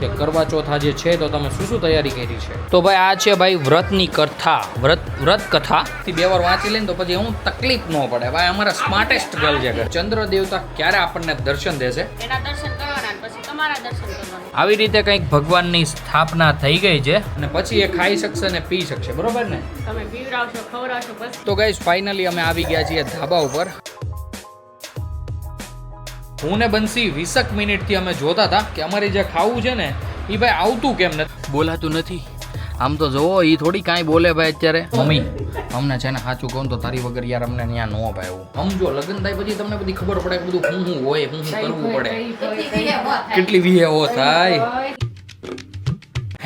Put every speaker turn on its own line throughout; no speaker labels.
કે કરવા ચોથ આજે છે તો તમે શું શું તૈયારી કરી છે? તો ભાઈ આ છે ભાઈ વ્રતની કથા, વ્રત કથા થી 2 વાર વાંચી લઈને તો પછી હું તકલીફ ન પડે. ભાઈ અમારા સ્માર્ટેસ્ટ ગર્લ છે. ચંદ્ર દેવતા ક્યારે આપણને દર્શન દેશે?
એના દર્શન કરવાના પછી તમારા દર્શન કરવાના.
આવી રીતે કંઈક ભગવાનની સ્થાપના થઈ ગઈ છે અને પછી એ ખાઈ શકશે ને પી શકશે, બરોબર ને?
તમે પીવડાવશો ખવડાવશો બસ.
તો ગાઈસ ફાઇનલી અમે આવી ગયા છીએ ધાબા ઉપર. હું ને બંસી 20 મિનિટથી અમે જોતા હતા કે અમારે જે ખાવું છે ને એ ભાઈ આવતું કેમ નથી, બોલાતું નથી. આમ તો જોવો એ થોડી કાંઈ બોલે ભાઈ અત્યારે. મમ્મી અમને છે ને સાચું કહું તો તારી વગર યાર અમને ત્યાં ન ભાવ્યું. સમજો લગ્ન થાય પછી તમને બધી ખબર પડે બધું શું હોય, શું કરવું પડે, કેટલી વિહેવો થાય.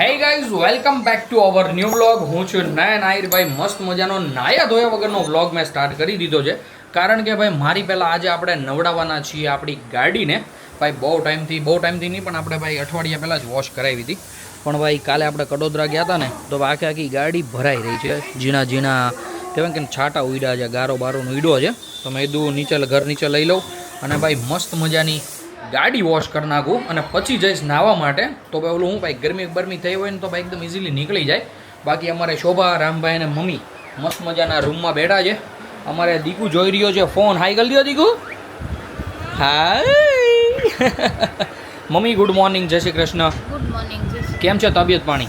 Hey guys, welcome back to our new vlog. હું છું નયન આહિર. ભાઈ મસ્ત મજાનો નાયા ધોયા વગરનો વ્લોગ મેં સ્ટાર્ટ કરી દીધો છે કારણ કે ભાઈ મારી પહેલાં આજે આપણે નવડાવવાના છીએ આપણી ગાડીને. ભાઈ બહુ ટાઈમથી નહીં પણ આપણે ભાઈ અઠવાડિયા પહેલાં જ વોશ કરાવી હતી. પણ ભાઈ કાલે આપણે કડોદરા ગયા હતા ને તો આખી ગાડી ભરાઈ રહી છે. ઝીણા કહેવાય કે છાંટા ઉડ્યા છે, ગારો બારોનો ઉડ્યો છે. તો મેં કીધું ઘર નીચે લઈ લઉં અને ભાઈ મસ્ત મજાની ગાડી વોશ કરી નાખું અને પછી જઈશ નાહવા માટે. તો ભાઈ ઓલું હું ભાઈ ગરમી થઈ હોય ને તો ભાઈ એકદમ ઇઝીલી નીકળી જાય. બાકી અમારે શોભા, રામભાઈ અને મમ્મી મસ્ત મજાના રૂમમાં બેઠા છે. અમારે દીકુ જોઈ રહ્યો છે ફોન. હાઈ કરી દો દીકુ. હાય મમ્મી ગુડ મોર્નિંગ, જય શ્રી કૃષ્ણ.
Good morning.
કેમ છે તબિયત પાણી?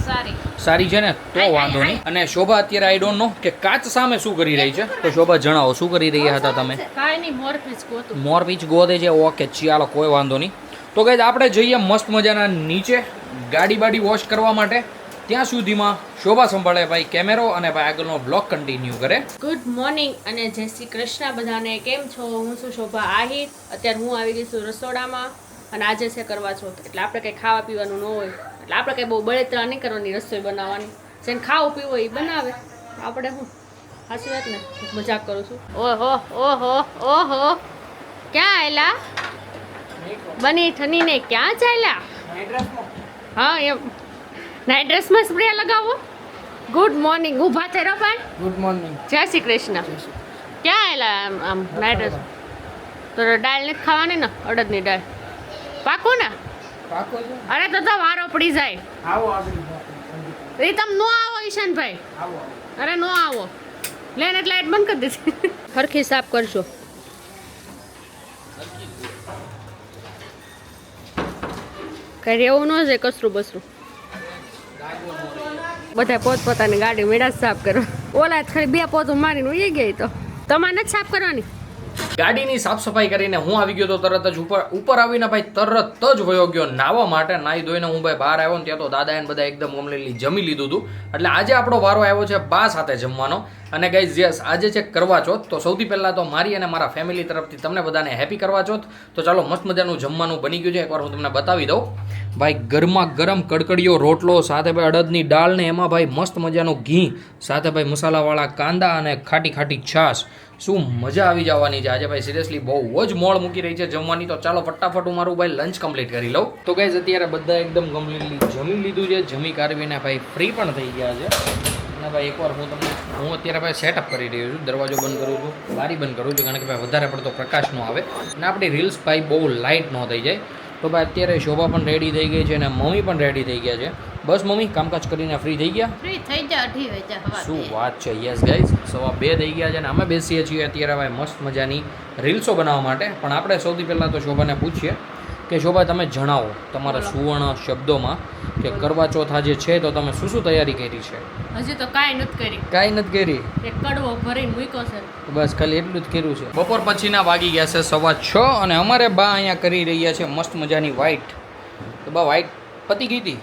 સારી છે ને? તો વાંધો નહીં. અને શોભા અત્યારે આઈ ડોન્ટ નો કે કાચ સામે શું કરી રહી છે? તો શોભા જણાવો શું કરી રહ્યા હતા તમે?
કાઈ નહીં,
મોરપીંછ ગોતે છે. ઓકે ચાલો કોઈ વાંધો નહીં. તો ગાઈઝ આપણે જઈએ મસ્ત મજાના નીચે ગાડી વોશ કરવા માટે. ત્યાં સુધીમાં શોભા સંભાળે ભાઈ કેમેરો અને ભાઈ આગળનો બ્લોગ કન્ટિન્યુ કરે.
ગુડ મોર્નિંગ અને જય શ્રી કૃષ્ણ બધાને. કેમ છો? હું છું શોભા આહિર. અત્યારે હું આવી ગઈ છું રસોડામાં અને આજે છે કરવા ચોથ એટલે આપણે કંઈ ખાવા પીવાનું ન હોય એટલે આપણે કંઈ બહુ બળતરા નહીં કરવાની, રસોઈ બનાવવાની. જેને ખાવું પીવું એ બનાવે. આપણે હું સાચી વાત ને, મજાક કરું છું. ઓહો ક્યાં આવેલા? બની ઠનીને ક્યાં ચાલ્યા? હા એમ નાઇટ ડ્રેસમાં સ્પ્રે લગાવો. Good morning. ઊભા થઈ રહો ભાઈ.
Good morning.
જય શ્રી કૃષ્ણ. ક્યાં આવેલા આમ નાઇટ ડ્રેસ? તો દાળ નથી ખાવાની ને? અડદની દાળ પાકું ને? અરે તો વારો પડી જાય. એ તમે નો આવો ઈશાનભાઈ. અરે નો આવો. લેન એટલે લાઈટ બંધ કરી દીધી. હરખી સાફ કરશો. કઈ રહેવું ન છે કસરું બસરું. બધા પોતપોતાની ગાડી મેળા સાફ કરવા. ઓલા ખાલી 2 પોતું મારીને ઉઈ ગઈ. તો તમારે નથી સાફ કરવાની?
ગાડીની સાફ સફાઈ કરીને હું આવી ગયો તો તરત જ ઉપર આવીને ભાઈ તરત જ વયો ગયો નાહવા માટે. નાહી ધોઈને હું ભાઈ બહાર આવ્યો ને ત્યાં તો દાદા એને બધા એકદમ કમ્પ્લીટલી જમી લીધું હતું. એટલે આજે આપણો વારો આવ્યો છે બા સાથે જમવાનો. અને ગાઈઝ યસ આજે છે કરવા ચોથ. તો સૌથી પહેલાં તો મારી અને મારા ફેમિલી તરફથી તમને બધાને હેપી કરવા ચોથ. તો ચાલો મસ્ત મજાનું જમવાનું બની ગયું છે, એકવાર હું તમને બતાવી દઉં. ભાઈ ગરમા ગરમ કડકડીયો રોટલો સાથે ભાઈ અડદની દાળ ને એમાં ભાઈ મસ્ત મજાનું ઘી સાથે ભાઈ મસાલાવાળા કાંદા અને ખાટી છાશ. શું મજા આવી જવાની છે આજે ભાઈ. સિરિયસલી બહુ જ મોડ મૂકી રહી છે જમવાની. તો ચાલો ફટાફટ હું મારું ભાઈ લંચ કમ્પ્લીટ કરી લઉં. તો ગાઈઝ અત્યારે બધા એકદમ કમ્પ્લીટલી જમી લીધું છે. જમી કાઢવીને ભાઈ ફ્રી પણ થઈ ગયા છે. અને ભાઈ એકવાર હું અત્યારે ભાઈ સેટઅપ કરી રહ્યો છું. દરવાજો બંધ કરું છું, બારી બંધ કરું છું કારણ કે ભાઈ વધારે પડતો પ્રકાશ ન આવે અને આપણી રીલ્સ ભાઈ બહુ લાઇટ ન થઈ જાય. તો ભાઈ અત્યારે શોભા પણ રેડી થઈ ગઈ છે અને મમ્મી પણ રેડી થઈ ગયા છે. બસ મમ્મી કામકાજ કરીને ફ્રી થઈ ગયા?
ફ્રી થઈ જા 8 વાગ્યા.
શું વાત છે. યસ ગાઈઝ 2:15 થઈ ગયા છે અને અમે બેસીએ છીએ અત્યારે ભાઈ મસ્ત મજાની રીલ્સો બનાવવા માટે. પણ આપણે સૌથી પહેલાં તો શોભાને પૂછીએ કે શોભા તમે જણાવો તમારા સુવર્ણ શબ્દોમાં કે કરવા ચોથ આજે છે તો તમે શું તૈયારી કરી છે?
હજી તો કાંઈ નથી કરી. એક કડવો ભરીને મૂક્યો છે.
બસ ખાલી એટલું જ કર્યું છે. બપોર પછીના વાગી ગયા છે 6:15 અને અમારે બા અહીંયા કરી રહ્યા છે મસ્ત મજાની વ્હાઈટ. તો બા વ્હાઈટ પતી ગઈ હતી.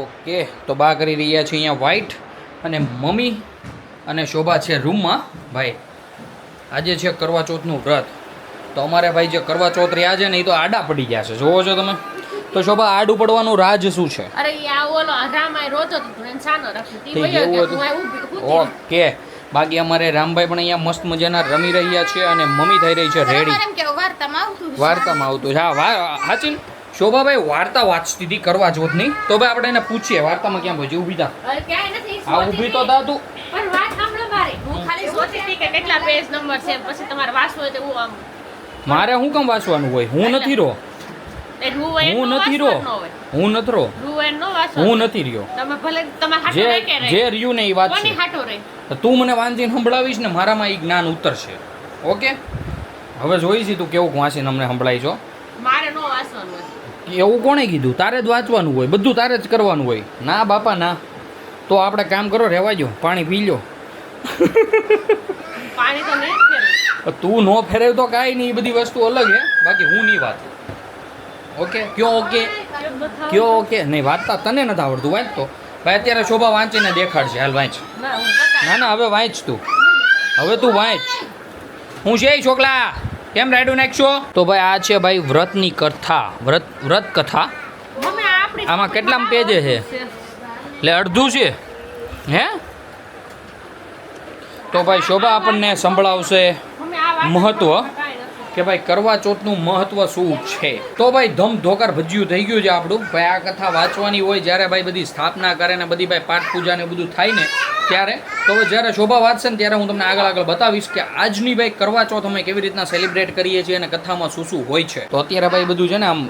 ઓકે તો બા કરી રહ્યા છે અહીંયા વ્હાઈટ અને મમ્મી અને શોભા છે રૂમમાં. ભાઈ આજે છે કરવા ચોથનું વ્રત. તો અમારે ભાઈ જે કરવા ચોથ રહ્યા છે ને એ તો આડા પડી ગયા છે. જોવો છો તમે? તો શોભા આડું પડવાનું રાજ શું છે?
અરે આ ઓલો રામાય રોતો તો એને સાનો રાખી.
ઓકે બાકી અમારે રામભાઈ પણ અહીંયા મસ્ત મજાના રમી રહ્યા છે અને મમ્મી થઈ રહી છે રેડી. વાર્તામાં આવતું. હા હાચી શોભાભાઈ વાર્તા વાંચતી હતી કરવા ચોથની. તો ભાઈ આપણે એને પૂછીએ વાર્તામાં ક્યાં પહોંચી? ઊભી થા. હા ઊભી તો થા તું.
પણ વાત સાંભળો મારી. હું ખાલી સોચતી હતી કે કેટલા પેજ નંબર છે પછી તમારે વાંચવું હોય તો હું આમ.
મારે શું કામ વાંચવાનું હોય? હું નથી રહો.
એ રૂવેન
હું
નો
નથી
વાસણ
રહ્યો
ન હોય.
હું નથી રહ્યો
રૂવેન નો વાસણ
હું
હોય.
નથી રહ્યો
તમે ભલે તમે હાટો
જે
રે કે રે
જે રહ્યું ને એ વાત
કોની
છે
હાટો રે
તો તું મને વાંચીને સંભળાવીશ ને મારામાં એ જ્ઞાન ઉતરશે ઓકે હવે જોઈશી તું કેવું વાંચીને અમને સંભળાય છો
મારે નો વાસવાનું હોય
એવું કોણે કીધું તારે જ વાંચવાનું હોય બધું તારે જ કરવાનું હોય ના બાપા ના તો આપણે કામ કરો રહેવા જો પાણી પી લો
પાણી તો નહીં જ ફેરવું.
તું નો ફેરવ તો કાંઈ નહીં એ બધી વસ્તુ અલગ હે બાકી હું નહીં વાત ઓકે કયો ઓકે
કેમ બતાવો?
કયો ઓકે નહીં વાંચતા તને નથી આવડતું વાંચ તો ભાઈ અત્યારે શોભા વાંચીને દેખાડશે હાલ વાંચ
ના હું બતાવું.
ના હવે વાંચ તું હવે તું વાંચ હું છે છોકલા કેમ રાયડું નાખશો તો ભાઈ આ છે ભાઈ વ્રતની કથા વ્રત કથા
મમ્મી આ આપણી
આમાં કેટલામ પેજે છે એટલે અડધું છે હે તો ભાઈ શોભા આપણને સંભળાવશે
મમ્મી આ વાસણ
મહત્વ
કાંઈ નથી.
કે ભાઈ કરવા ચોથનું મહત્વ શું છે તો ભાઈ ધમધોકાર ભજ્યું થઈ ગયું છે આપણું ભાઈ આ કથા વાંચવાની હોય જ્યારે ભાઈ બધી સ્થાપના કરે ને બધી ભાઈ પાઠ પૂજા ને બધું થાય ને ત્યારે તો હવે જ્યારે શોભા વાંચશે ને ત્યારે હું તમને આગળ બતાવીશ કે આજની ભાઈ કરવા ચોથ અમે કેવી રીતના સેલિબ્રેટ કરીએ છીએ અને કથામાં શું શું હોય છે તો અત્યારે ભાઈ બધું છે ને આમ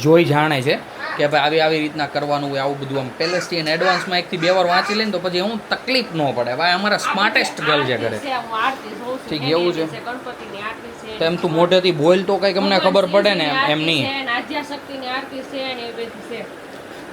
જોઈ જાણે છે કે ભાઈ આવી રીતના કરવાનું હોય આવું બધું આમ પહેલેથી અને એડવાન્સમાં 1 થી 2 વાર વાંચી લઈને તો પછી હું તકલીફ ન પડે ભાઈ અમારા સ્માર્ટેસ્ટ ગર્લ છે ઘરે
હું આરતી જોઉં છું.
ઠીક, એવું છે.
ગણપતિની આરતી છે.
તો એમ તું મોઢેથી બોલ તો કંઈક અમને ખબર પડે ને એમ
આરતી
નહીં
છે, ને આદ્યાશક્તિની આરતી છે ને એ બધી છે.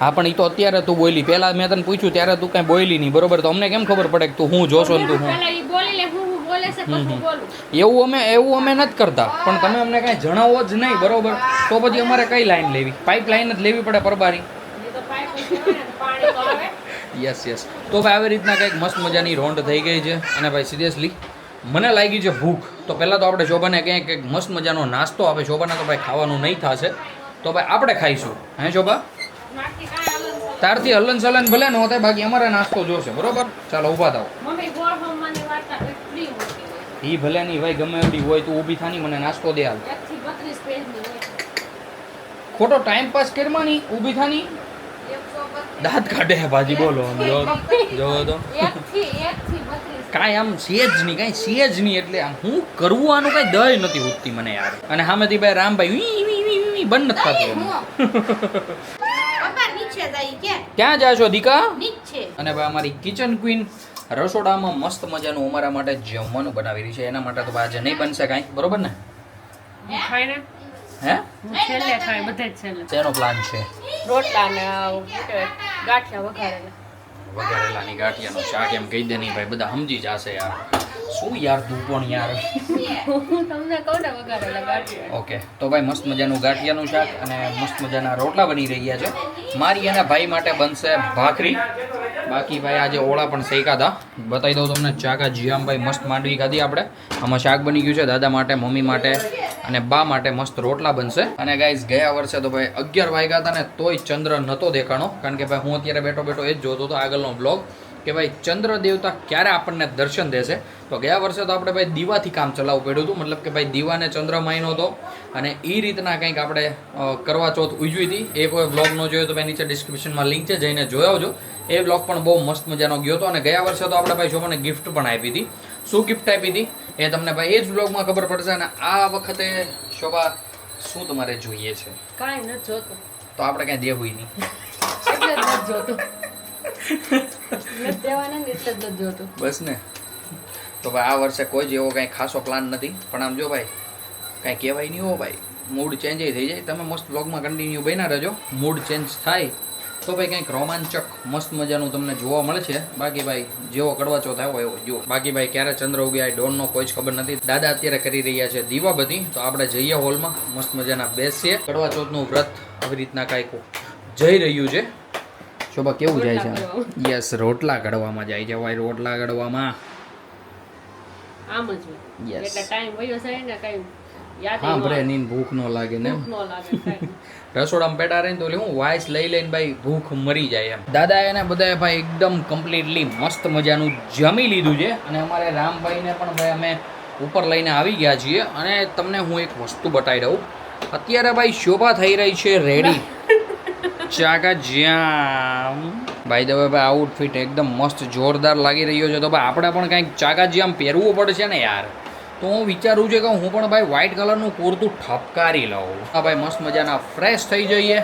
હા પણ એ તો અત્યારે તું બોલી પહેલા મેં તને પૂછ્યું ત્યારે તું કાંઈ બોલી નહીં બરોબર તો અમને કેમ ખબર પડે કે તું હું જોશો ને તું હું
પહેલા ઈ બોલી લે હું બોલે છે પછી હું બોલું.
એવું અમે નથી કરતા પણ તમે અમને કાંઈ જણાવો જ નહીં બરોબર તો પછી અમારે કઈ લાઈન લેવી પાઇપ લાઈન જ લેવી પડે પરબારી
એ તો પાઇપ જ હોય ને તો પાણી તો આવે.
યસ તો ભાઈ આવી રીતના કંઈક મસ્ત મજાની રોંડ થઈ ગઈ છે અને ભાઈ સિરિયસલી મને લાગી છે ભૂખ તો પહેલાં તો આપણે શોભાને ક્યાંક કંઈક મસ્ત મજાનો નાસ્તો આપે શોભાને તો ભાઈ ખાવાનું નહીં થશે તો ભાઈ આપણે ખાઈશું હે શોભા
નાખી કાંઈ હાલે ને.
તારથી હલન ચલન ભલે ન થાય બાકી અમારે નાસ્તો જોશે બરોબર ચાલો ઊભા થાવ
મમ્મી ગોળ હમવાની વાર્તા એટલી મોટી હોય.
એ ભલે નહીં ભાઈ ગમે એવડી હોય તું ઊભી થાની મને નાસ્તો દે હાલ
1 થી 32 પેજની હોય.
ખોટો ટાઈમ પાસ કરવા નહીં ઊભી થાની
132
દાંત કાઢે હે ભાજી બોલો આમ જો તો
1 થી 32
કાંઈ આમ સેજ નહીં કાંઈ સેજ નહીં એટલે આમ હું કરવું આનું કાંઈ દય નથી ઉઠતી મને યાર અને સામેથી ભાઈ રામભાઈ વી વી વી વી બંધ નથી થતું
પપ્પા નીચે જાય કે
ક્યાં જાશો દીકા
નીચે
અને ભાઈ અમારી કિચન ક્વીન રસોડામાં મસ્ત મજાનું અમારા માટે જમવાનું બનાવી રહી છે એના માટે તો ભાઈ આજે નહીં બનશે કાંઈ બરોબર ને
ખાઈ ને
હે
હું છેલ્લે ખાઈ બધે જ છેલ્લે
તેનો પ્લાન છે
રોટલા ને શું કહેવાય, ગાંઠિયા વઘારેલા.
વઘારેલાની ગાંઠિયાનું શાક એમ કહી દે નહીં ભાઈ બધા સમજી જશે યાર શું યાર તું પણ યાર
હું તમને કહું ને વઘારેલા ગાંઠિયા.
ઓકે તો ભાઈ મસ્ત મજાનું ગાંઠિયાનું શાક અને મસ્ત મજાના રોટલા બની રહ્યા છે મારી અને ભાઈ માટે બનશે ભાખરી બાકી ભાઈ આજે ઓળા પણ શેકા હતા બતાવી દઉં તમને ચાકા જીયામભાઈ મસ્ત માંડવી ખાધી આપણે આમાં શાક બની ગયું છે દાદા માટે મમ્મી માટે અને બા માટે મસ્ત રોટલા બનશે અને ગાઈઝ ગયા વર્ષે તો ભાઈ 11 વાગ્યા હતા ને તોય ચંદ્ર નહોતો દેખાણો કારણ કે ભાઈ હું અત્યારે બેઠો એ જ જોતો હતો આગળનો બ્લોગ કે ભાઈ ચંદ્ર દેવતા ક્યારે આપણને દર્શન દેશે તો ગયા વર્ષે તો આપણે ભાઈ દીવાથી કામ ચલાવવું પડ્યું હતું મતલબ કે ભાઈ દીવાને ચંદ્ર માયનો હતો અને એ રીતના કંઈક આપણે કરવા ચોથ ઉજવી હતી એ કોઈ બ્લોગ ન જોયો તો ભાઈ નીચે ડિસ્ક્રિપ્શનમાં લિંક છે જઈને જોઈ આવજો એ બ્લોગ પણ બહુ મસ્ત મજાનો ગયો હતો અને ગયા વર્ષે તો આપણે ભાઈ શોભાને ગિફ્ટ પણ આપી હતી શું ગિફ્ટ આપી હતી એ તમને ભાઈ એ જ બ્લોગમાં ખબર પડશે અને આ વખતે શોભા શું તમારે જોઈએ છે
કાંઈ નથી જોતું
તો આપણે કાંઈ દેવું નહીં
એટલે જ નથી જોતું નથી દેવાના ને એટલે જ નથી જોતું.
બસ ને તો ભાઈ આ વર્ષે કોઈ જ એવો કાંઈ ખાસો પ્લાન નથી પણ આમ જો ભાઈ કાંઈ કહેવાય નહીં હો ભાઈ મૂડ ચેન્જ થઈ જાય તમે મસ્ત બ્લોગમાં કન્ટિન્યુ બન્યા રહેજો મૂડ ચેન્જ થાય તો ભાઈ કંઈક રોમાંચક મસ્ત મજાનું તમને જોવા મળે છે બાકી ભાઈ જેવો કડવા ચોથ આવ્યો એવો જુઓ બાકી ભાઈ ક્યારે ચંદ્ર ઉગ્યા એ ડોનનો કોઈ જ ખબર નથી દાદા અત્યારે કરી રહ્યા છે દીવાબત્તી તો આપણે જઈએ હોલમાં મસ્ત મજાના બેસીએ કડવા ચોથનું વ્રત આવી રીતના કાંઈક જઈ રહ્યું છે શોભા કેવું જાય છે યસ રોટલા ઘડવામાં જાય છે ભાઈ રોટલા ઘડવામાં
આમ જ હોય.
Yes.
એટલે ટાઈમ વયો જાય ને કઈ યાદ
હા બ્રે નીન ભૂખ ન લાગે ને
ન લાગે કાંઈ.
રસોડામાં પેટા રહીને તો હું વાઇસ લઈ લઈને ભાઈ ભૂખ મરી જાય એમ દાદા એને બધાએ ભાઈ એકદમ કમ્પ્લીટલી મસ્ત મજાનું જમી લીધું છે અને અમારે રામભાઈને પણ ભાઈ અમે ઉપર લઈને આવી ગયા છીએ અને તમને હું એક વસ્તુ બતાવી દઉં અત્યારે ભાઈ શોભા થઈ રહી છે રેડી ચાકા જ્યામ ભાઈ દવે ભાઈ આઉટફિટ એકદમ મસ્ત જોરદાર લાગી રહ્યો છે તો ભાઈ આપણે પણ કંઈક ચાકા જ્યામ પહેરવું પડશે ને યાર તો હું વિચારું છું કે હું પણ ભાઈ વ્હાઇટ કલરનું કુર્તું ઠપકારી લઉં. હા ભાઈ મસ્ત મજાના ફ્રેશ થઈ જઈએ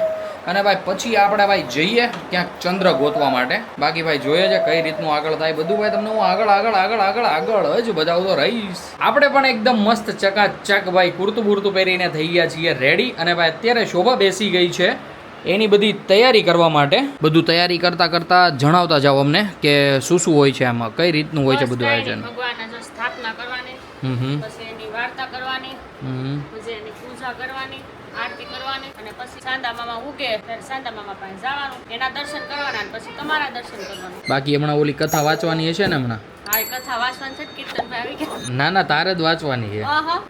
અને ભાઈ પછી આપણે ભાઈ જઈએ ક્યાંક ચંદ્ર ગોતવા માટે. બાકી ભાઈ જોઈએ છે કઈ રીતનું આગળ થાય બધું ભાઈ તમને હું આગળ જ બતાવતો રહીશ. આપણે પણ એકદમ મસ્ત ચકાચક ભાઈ કુર્તું બુર્તું પહેરીને થઈ ગયા છીએ રેડી. અને ભાઈ અત્યારે શોભા બેસી ગઈ છે એની બધી તૈયારી કરવા માટે. બધું તૈયારી કરતા જણાવતા જાઓ અમને કે શું શું હોય છે આમાં, કઈ રીતનું હોય છે બધું આયોજન.
ભગવાનની સ્થાપના કરવાની, પછી એની વાર્તા કરવાની, પછી એની પૂજા કરવાની, આરતી કરવાની, અને પછી સાંતા મામા ઉગે ત્યારે સાંતા મામા પાસે જવાનું, એના દર્શન કરવાના, અને પછી તમારા દર્શન કરવાના. બાકી
હમણાં ઓલી કથા વાંચવાની હશે ને હમણાં?
હા, એ કથા વાંચવાની છે. કીર્તનભાઈ આવી ગયા.
ના તારે જ વાંચવાની છે.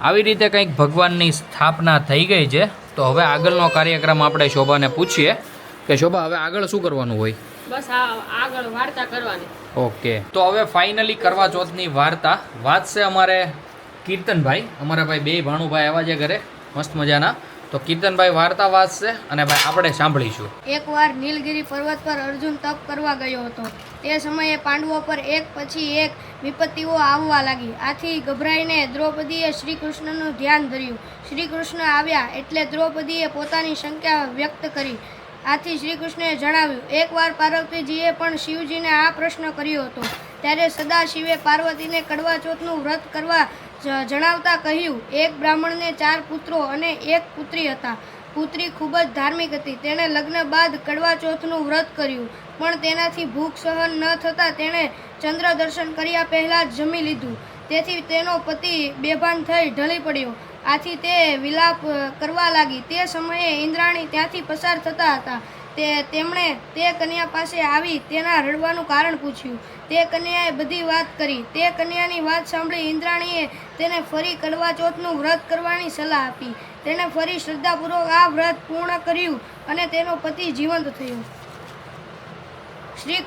આવી રીતે કંઈક ભગવાનની સ્થાપના થઈ ગઈ છે. તો હવે આગળનો કાર્યક્રમ આપણે શોભાને પૂછીએ કે શોભા હવે આગળ શું કરવાનું હોય?
બસ આગળ વાર્તા કરવાની.
ઓકે, તો હવે ફાઇનલી કરવા ચોથની વાર્તા વાંચશે અમારે કીર્તનભાઈ. અમારા ભાઈ બે ભાણુભાઈ આવ્યા છે ઘરે મસ્ત મજાના. તો કીર્તનભાઈ વાર્તા વાંચશે અને ભાઈ આપણે સાંભળીશું.
એકવાર નીલગિરી પર્વત પર અર્જુન તપ કરવા ગયો હતો. તે સમયે પાંડવો પર એક પછી એક વિપત્તિઓ આવવા લાગી. આથી ગભરાઈને દ્રૌપદીએ શ્રી કૃષ્ણનું ધ્યાન ધર્યું. શ્રી કૃષ્ણ આવ્યા એટલે દ્રૌપદીએ પોતાની શંકા વ્યક્ત કરી. આથી શ્રી કૃષ્ણએ જણાવ્યું. એકવાર પાર્વતીજીએ પણ શિવજીને આ પ્રશ્ન કર્યો હતો. ત્યારે સદાશિવે પાર્વતીને કડવા ચોથનું વ્રત કરવા જણાવતા કહ્યું. એક બ્રાહ્મણને 4 પુત્રો અને 1 પુત્રી હતા. પુત્રી ખૂબ જ ધાર્મિક હતી. તેણે લગ્ન બાદ કડવા ચોથનું વ્રત કર્યું, પણ તેનાથી ભૂખ સહન ન થતાં તેણે ચંદ્ર દર્શન કર્યા પહેલાં જ જમી લીધું. તેથી તેનો પતિ બેભાન થઈ ઢળી પડ્યો. આથી તે વિલાપ કરવા લાગી. તે સમયે ઇન્દ્રાણી ત્યાંથી પસાર થતા હતા. તેમણે તે કન્યા પાસે આવી તેના રડવાનું કારણ પૂછ્યું. તે કન્યાએ બધી વાત કરી. તે કન્યાની વાત સાંભળી ઇન્દ્રાણીએ તેને ફરી કડવા ચોથનું વ્રત કરવાની સલાહ આપી. તેણે ફરી શ્રદ્ધાપૂર્વક આ વ્રત પૂર્ણ કર્યું અને તેનો પતિ જીવંત થયો. શ્રી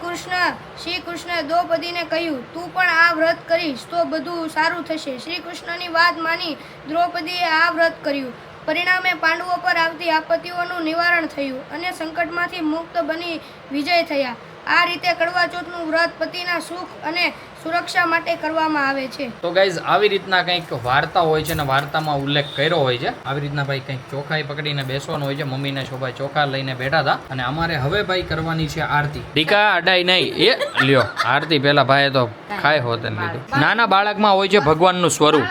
કૃષ્ણે દ્રૌપદીને કહ્યું, તું પણ આ વ્રત કરીશ તો બધું સારું થશે. શ્રી કૃષ્ણની વાત માની દ્રૌપદીએ આ વ્રત કર્યું. પરિણામે પાંડવો પર આવતી આપત્તિઓનું નિવારણ થયું અને સંકટમાંથી મુક્ત બની વિજય થયા. આ રીતે કડવા ચોથનું વ્રત પતિના સુખ અને સુરક્ષા માટે કરવામાં આવે છે.
તો ગાઈઝ આવી રીતના કંઈક વાર્તા હોય છે અને વાર્તામાં ઉલ્લેખ કર્યો હોય છે. આવી રીતના ભાઈ કંઈક ચોખાઈ પકડીને બેસવાનું હોય છે. મમ્મીને શોભાઈ ચોખા લઈને બેઠા હતા અને અમારે હવે ભાઈ કરવાની છે આરતી. ટીકા અડાઈ નહીં એ લ્યો આરતી પેલા ભાઈએ તો ખાય હોત ને લીધું. નાના બાળકમાં હોય છે ભગવાનનું સ્વરૂપ.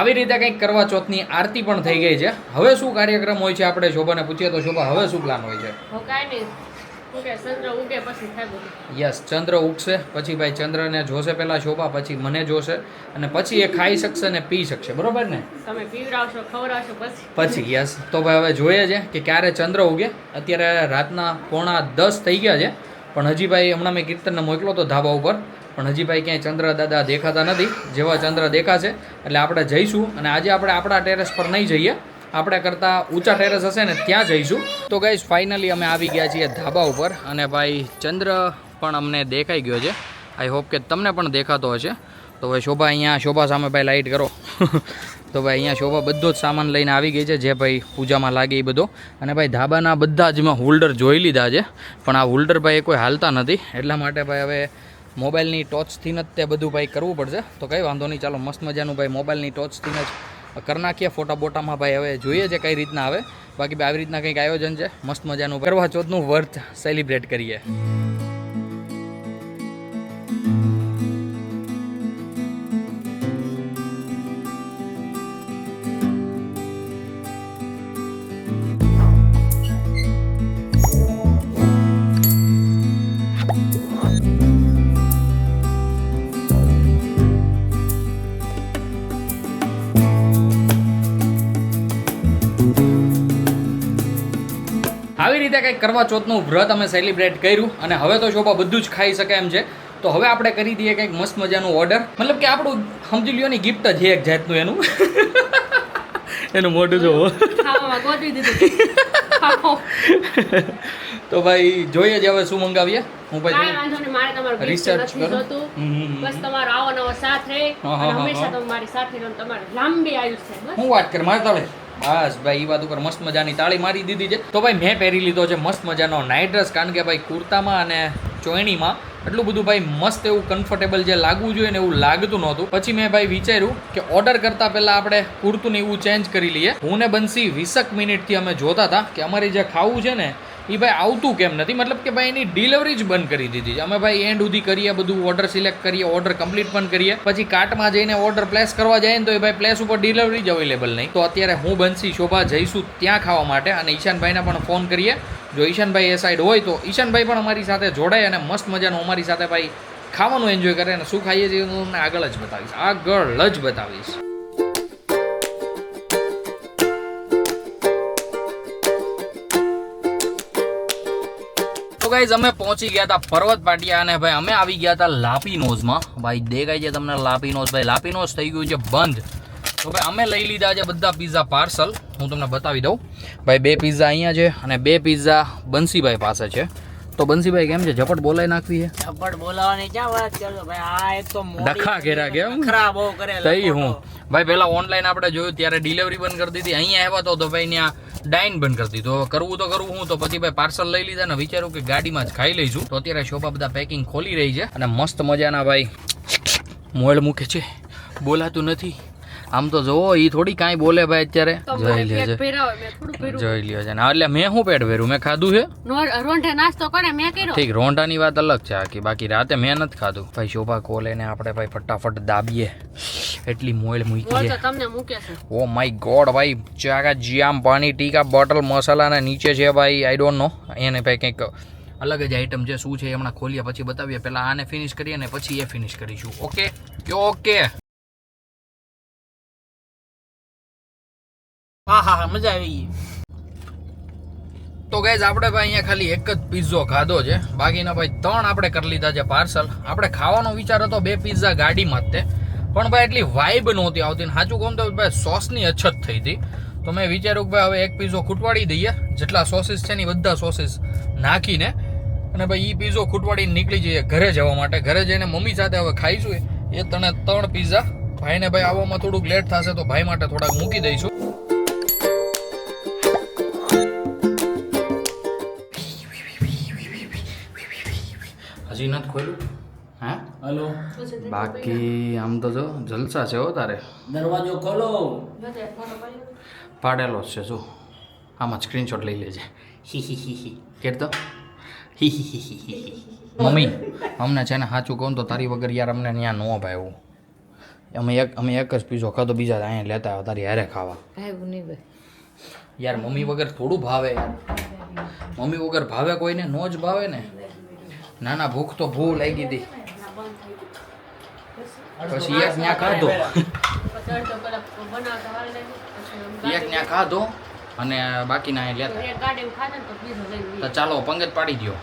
આવી રીતે કંઈક કરવા ચોથની આરતી પણ થઈ ગઈ છે. હવે શું કાર્યક્રમ હોય છે આપણે શોભાને પૂછીએ. તો શોભા હવે શું પ્લાન હોય છે? યસ, ચંદ્ર ઉગશે પછી ભાઈ ચંદ્રને જોશે પહેલા શોભા, પછી મને જોશે અને પછી એ ખાઈ શકશે ને પી શકશે. બરોબર ને?
તમે પીવડાવશો ખવડાવશો
પછી યસ. તો ભાઈ હવે જોઈએ છે કે ક્યારે ચંદ્ર ઉગે. અત્યારે રાતના 9:45 થઈ ગયા છે પણ હજી ભાઈ હમણાં મેં કીર્તનને મોકલો તો ધાબા ઉપર, પણ હજી ભાઈ ક્યાંય ચંદ્ર દાદા દેખાતા નથી. જેવા ચંદ્ર દેખાશે એટલે આપણે જઈશું. અને આજે આપણે આપણા ટેરેસ પર નહીં જઈએ, આપણે કરતાં ઊંચા ટેરેસ હશે ને ત્યાં જઈશું. તો ગાઈઝ ફાઇનલી અમે આવી ગયા છીએ ધાબા ઉપર અને ભાઈ ચંદ્ર પણ અમને દેખાઈ ગયો છે. આઈ હોપ કે તમને પણ દેખાતો હશે. તો ભાઈ શોભા સામે ભાઈ લાઇટ કરો. તો ભાઈ અહીંયા શોભા બધો જ સામાન લઈને આવી ગઈ છે જે ભાઈ પૂજામાં લાગે એ બધો. અને ભાઈ ધાબાના બધા જ મેં હોલ્ડર જોઈ લીધા છે પણ આ હોલ્ડર ભાઈ કોઈ હાલતા નથી. એટલા માટે ભાઈ હવે મોબાઈલની ટોચથી જ તે બધું ભાઈ કરવું પડશે. તો કંઈ વાંધો નહીં, ચાલો મસ્ત મજાનું ભાઈ મોબાઈલની ટોચથી જ કરી નાખીએ. ફોટા બોટામાં ભાઈ હવે જોઈએ છે કઈ રીતના આવે. બાકી ભાઈ આવી રીતના કંઈક આયોજન છે મસ્ત મજાનું. કરવા ચોથનું વર્થ સેલિબ્રેટ કરીએ. આવી રીતે કંઈક કરવા ચોથનું વ્રત અમે સેલિબ્રેટ કર્યું અને હવે તો શોભા બધું જ ખાઈ શકે એમ છે. તો હવે આપણે કરી દઈએ કંઈક મસ્ત મજાનું ઓર્ડર. મતલબ કે આપણું સમજી લ્યો ની ગિફ્ટ જ છે એક જાતનું એનું. એનું મોઢું જોવો. તો ભાઈ જોઈએ જ હવે શું મંગાવીએ. હું ભાઈ રિસર્ચ કરું.
બસ તમારો આવો નવો સાથ રહે અને હંમેશા તમારી સાથે રહો, તમારે લાંબી આયુષ્ય. બસ
હું વાત કર મારે તાળે. બસ ભાઈ એ વાત ઉપર મસ્ત મજાની તાળી મારી દીધી છે. તો ભાઈ મેં પહેરી લીધો છે મસ્ત મજાનો નાઇટ ડ્રેસ, કારણ કે ભાઈ કુર્તામાં અને ચોયણીમાં એટલું બધું ભાઈ મસ્ત એવું કમ્ફર્ટેબલ જે લાગવું જોઈએ ને એવું લાગતું નહોતું. પછી મેં ભાઈ વિચાર્યું કે ઓર્ડર કરતા પહેલા આપણે કુર્તું ને એવું ચેન્જ કરી લઈએ. હું ને બંસી 20 મિનિટથી અમે જોતા હતા કે અમારે જે ખાવું છે ને એ ભાઈ આવતું કેમ નથી, મતલબ કે ભાઈ એની ડિલિવરી જ બંધ કરી દીધી. અમે ભાઈ એન્ડ સુધી કરીએ, બધું ઓર્ડર સિલેક્ટ કરીએ, ઓર્ડર કમ્પ્લીટ પણ કરીએ, પછી કાર્ટમાં જઈને ઓર્ડર પ્લેસ કરવા જાય ને તો એ ભાઈ પ્લેસ ઉપર ડિલિવરી જ અવેલેબલ નહીં. તો અત્યારે હું બંસી શોભા જઈશું ત્યાં ખાવા માટે અને ઈશાનભાઈને પણ ફોન કરીએ. જો ઈશાનભાઈ એ સાઈડ હોય તો ઈશાનભાઈ પણ અમારી સાથે જોડાય અને મસ્ત મજાનું અમારી સાથે ભાઈ ખાવાનું એન્જોય કરે અને શું ખાઈએ છીએ હું તમને આગળ જ બતાવીશ. ગાઈઝ અમે પહોંચી ગયા હતા પર્વત પાટિયા અને ભાઈ અમે આવી ગયા હતા લાપીનોઝમાં. ભાઈ દેખાય છે તમને લાપીનોઝ? ભાઈ લાપીનોઝ થઈ ગયું છે બંધ. તો ભાઈ અમે લઈ લીધા છે બધા પિઝા પાર્સલ. હું તમને બતાવી દઉં. ભાઈ 2 પિઝા અહીંયા છે અને 2 પિઝા બંસીભાઈ પાસે છે. તો બંસીભાઈ કેમ છે? ઝપટ બોલાવી નાખવી છે?
ઝપટ બોલાવાની ક્યાં વાત કરો ભાઈ? આ એક તો
ડખા ઘેરા કેમ
ખરાબ બહુ કરે
તઈ હું ભાઈ પહેલા ઓનલાઈન આપણે જોયું ત્યારે ડિલિવરી બંધ કરી દીધી. અહીંયા આવ્યા તો ભાઈ ત્યાં ડાઇન બંધ કરી દીધું. કરવું હું તો પછી ભાઈ પાર્સલ લઈ લીધા ને વિચાર્યું કે ગાડીમાં જ ખાઈ લઈશું. તો અત્યારે શોભા બધા પેકિંગ ખોલી રહી છે અને મસ્ત મજાના ભાઈ મોળ મૂકે છે. બોલાતું નથી. આમ તો જોવો એ થોડી કાંઈ બોલે ભાઈ અત્યારે. જોઈ લ્યો છે ને એટલે મેં શું પેટ ભર્યું? મેં ખાધું છે
રોંઢે નાસ્તો કરે મેં કર્યો.
ઠીક, રોંઢાની વાત અલગ છે આખી, બાકી રાતે મેં નથી ખાધું. ભાઈ શોભા કોલે ને આપણે ભાઈ ફટાફટ દાબીએ. એટલી મોળ મૂકી છે.
તમને મૂકે છે.
ઓ માય ગોડ ભાઈ, ચાકા જીયામ પાણી ટીકા બોટલ મસાલા ને નીચે છે ભાઈ આઈ ડોન્ટ નો. એને ભાઈ કંઈક અલગ જ આઈટમ છે. શું છે એ હમણાં ખોલીએ પછી બતાવીએ. પહેલા આને ફિનિશ કરીએ ને પછી એ ફિનિશ કરીશું. Okay okay.
હા મજા આવી ગઈ.
તો ગાઈઝ આપણે ભાઈ અહીંયા ખાલી એક જ પિઝ્ઝો ખાધો છે, બાકીના ભાઈ 3 આપણે કરી લીધા છે પાર્સલ. આપણે ખાવાનો વિચાર હતો 2 પિઝ્ઝા ગાડીમાં જ તે, પણ ભાઈ એટલી વાઇબ નહોતી આવતી ને સાચું કહું તો ભાઈ સોસની અછત થઈ હતી. તો મેં વિચાર્યું કે ભાઈ હવે એક પિઝ્ઝો ખૂટવાડી દઈએ, જેટલા સોસીસ છે ને બધા સોસીસ નાખીને, અને ભાઈ એ પિઝ્ઝો ખૂટવાડીને નીકળી જઈએ ઘરે જવા માટે. ઘરે જઈને મમ્મી સાથે હવે ખાઈશું એ 3 પિઝ્ઝા. ભાઈને ભાઈ આવવામાં થોડુંક લેટ થશે તો ભાઈ માટે થોડાક મૂકી દઈશું. હજી નથી ખોલ્યું? હા
હલો,
બાકી આમ તો જો જલસા છે હો તારે.
દરવાજો ખોલો.
પાડેલો જ છે શું? આમાં સ્ક્રીનશોટ લઈ લેજે. કેતો મમ્મી અમને છે ને સાચું કહું તો તારી વગર યાર અમને ત્યાં ન ભાવ્યું. અમે એક જ પીઝો ખાધો, બીજા અહીંયા લેતા આવ્યા તારી હારે ખાવા. યાર મમ્મી વગર થોડું ભાવે યાર. મમ્મી વગર ભાવે કોઈને? નો જ ભાવે ને. નાના ભૂખ તો ભૂ લાગી હતી. પછી એક ત્યાં ખાધો, અને બાકીના અહીં લેતા. તો ચાલો પંગત પાડી દો.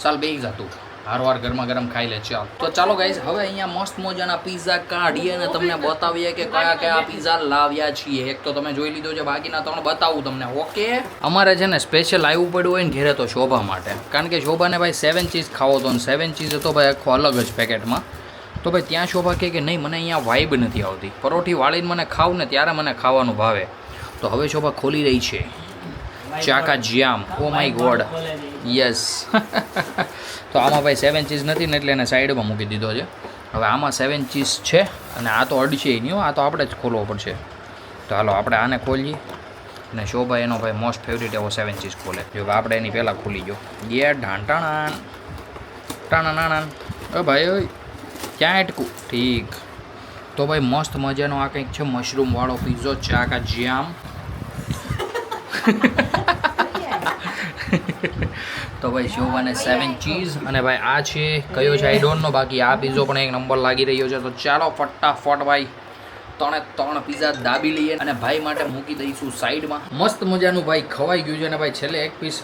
ચાલ બેસી જા તું, હારવાર ગરમા ગરમ ખાઈ લે. ચાલ તો ચાલો ગાઈઝ હવે અહીંયા મસ્ત મજાના પિઝા કાઢીએ અને તમને બતાવીએ કે કયા કયા પિઝા લાવ્યા છીએ. એક તો તમે જોઈ લીધો છે, બાકીના 3 બતાવું તમને. ઓકે, અમારે છે ને સ્પેશિયલ આવ્યું પડ્યું હોય ને ઘેરે તો શોભા માટે, કારણ કે શોભાને ભાઈ 7 ચીઝ ખાવો હતો ને 7 ચીઝ હતો ભાઈ આખો અલગ જ પેકેટમાં. તો ભાઈ ત્યાં શોભા કહે કે નહીં મને અહીંયા વાઇબ નથી આવતી, પરોઠી વાળીને મને ખાવું ને ત્યારે મને ખાવાનું ભાવે. તો હવે શોભા ખોલી રહી છે ચાકા જ્યામ. Oh my god, yes. તો આમાં ભાઈ 7 ચીઝ નથી ને એટલે એને સાઈડમાં મૂકી દીધો છે. હવે આમાં 7 ચીઝ છે અને આ તો અડશે નહીં, આ તો આપણે જ ખોલવો પડશે. તો હાલો આપણે આને ખોલીએ અને શોભા એનો ભાઈ મોસ્ટ ફેવરિટ એવો 7 ચીઝ ખોલે. જો આપણે એની પહેલાં ખોલી ગયો. યે ઢાંટાણા ટાણા. ભાઈ ઓય ક્યાં અટકું? ઠીક. તો ભાઈ મસ્ત મજાનો આ કંઈક છે મશરૂમવાળો પિઝ્ઝો ચાકા જ્યામ. તો ભાઈ શોભાને 7 ચીઝ અને ભાઈ આ છે કયો છે આઈ ડોન્ટ નો. બાકી આ પિઝ્ઝો પણ એક નંબર લાગી રહ્યો છે. તો ચાલો ફટાફટ ભાઈ 3 પિઝા દાબી લઈએ અને ભાઈ માટે મૂકી દઈશું સાઈડમાં. મસ્ત મજાનું ભાઈ ખવાઈ ગયું છે અને ભાઈ છેલ્લે એક પીસ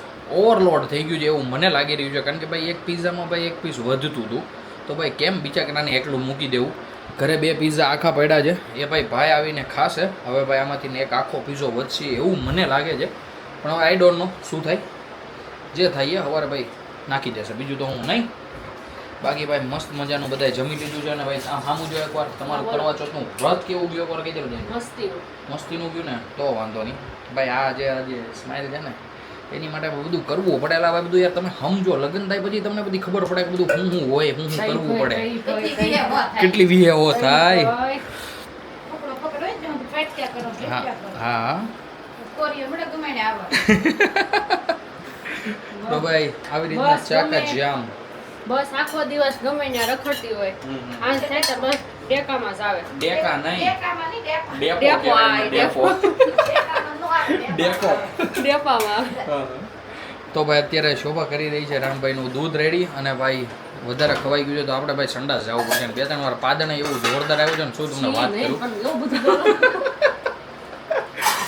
ઓવરલોડ થઈ ગયું છે એવું મને લાગી રહ્યું છે, કારણ કે ભાઈ એક પિઝામાં ભાઈ એક પીસ વધતું હતું. તો ભાઈ કેમ બિચારાને એકલું મૂકી દેવું? ઘરે 2 પિઝા આખા પડ્યા છે, એ ભાઈ આવીને ખાશે. હવે ભાઈ આમાંથી એક આખો પિઝો વધશે એવું મને લાગે છે, પણ હવે આઈ ડોન્ટ નો શું થાય. જે થાય એ સવારે ભાઈ નાખી દેશે, બીજું તો હું નહીં. બાકી ભાઈ મસ્ત મજાનું બધાય જમી લીધું છે અને ભાઈ આ સામું જો એકવાર તમારું કરવા ચોથનું વ્રત કેવું ગયું એકવાર કહી દેવું. મસ્તીનું ગયું ને તો વાંધો નહીં ભાઈ. આ જે સ્માઇલ છે ને એની માટે બધું કરવું પડે. એટલે હવે બધું યાર તમે સમજો, લગ્ન થાય પછી તમને બધી ખબર પડે કે બધું શું હોય, શું કરવું પડે, કેટલી વિહેવો થાય. હા હા તો ભાઈ આવી રીતના
બસ
ચાકા
ગમે.
જામ.
બસ આખો દિવસ ગમે ત્યાં રખડતી હોય આજ થાય તો બસ ટેકામાં જ આવે.
ડેકા નહીં, ડેપો
ડેપો,
કહેવાય
આ
એને, ડેપો. ડેપો.
ડેપામાં
તો ભાઈ અત્યારે શોભા કરી રહી છે રામભાઈનું દૂધ રેડી. અને ભાઈ વધારે ખવાઈ ગયું છે તો આપણે ભાઈ સંડાસ જવું પડશે. અને 2-3 વાર પાદણ એવું જોરદાર આવ્યું છે ને, શું તમને વાત કરું.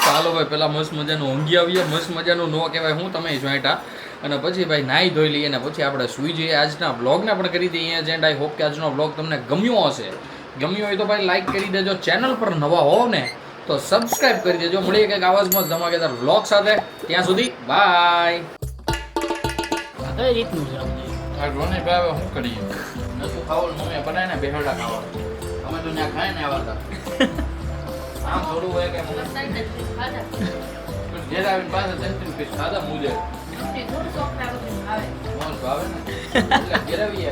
ચાલો ભાઈ પેલા મસ્ત મજાનું ઊંઘી આવીએ. મસ્ત મજાનું નો કહેવાય, હું તમે જોઈટા. અને પછી ભાઈ નાહી ધોઈ લઈએ અને પછી આપણે સૂઈ જઈએ. આજના બ્લોગને પણ કરી દઈએ અહીંયા એન્ડ. આઈ હોપ કે આજનો બ્લોગ તમને ગમ્યો હશે. ગમ્યો હોય તો ભાઈ લાઈક કરી દેજો. ચેનલ પર નવા હોવ ને તો સબસ્ક્રાઇબ કરી દેજો. મળીએ કંઈક આવાજમાં ધમાકેદાર બ્લોગ સાથે. ત્યાં સુધી બાય.
કઈ રીતનું છે અમને?
આ રોને ભાઈ હવે શું કરીએ? નતું ખાવાનું મમ્મીએ બનાવીને બેહડા ખાવાનું. અમે તો ત્યાં ખાય ને આવા હતા. આમ થોડું હોય કે ઘેર આવીને પાછા 3 પીસ ખાધા મુજે. ભાવે ને એટલે ઘેર આવીએ.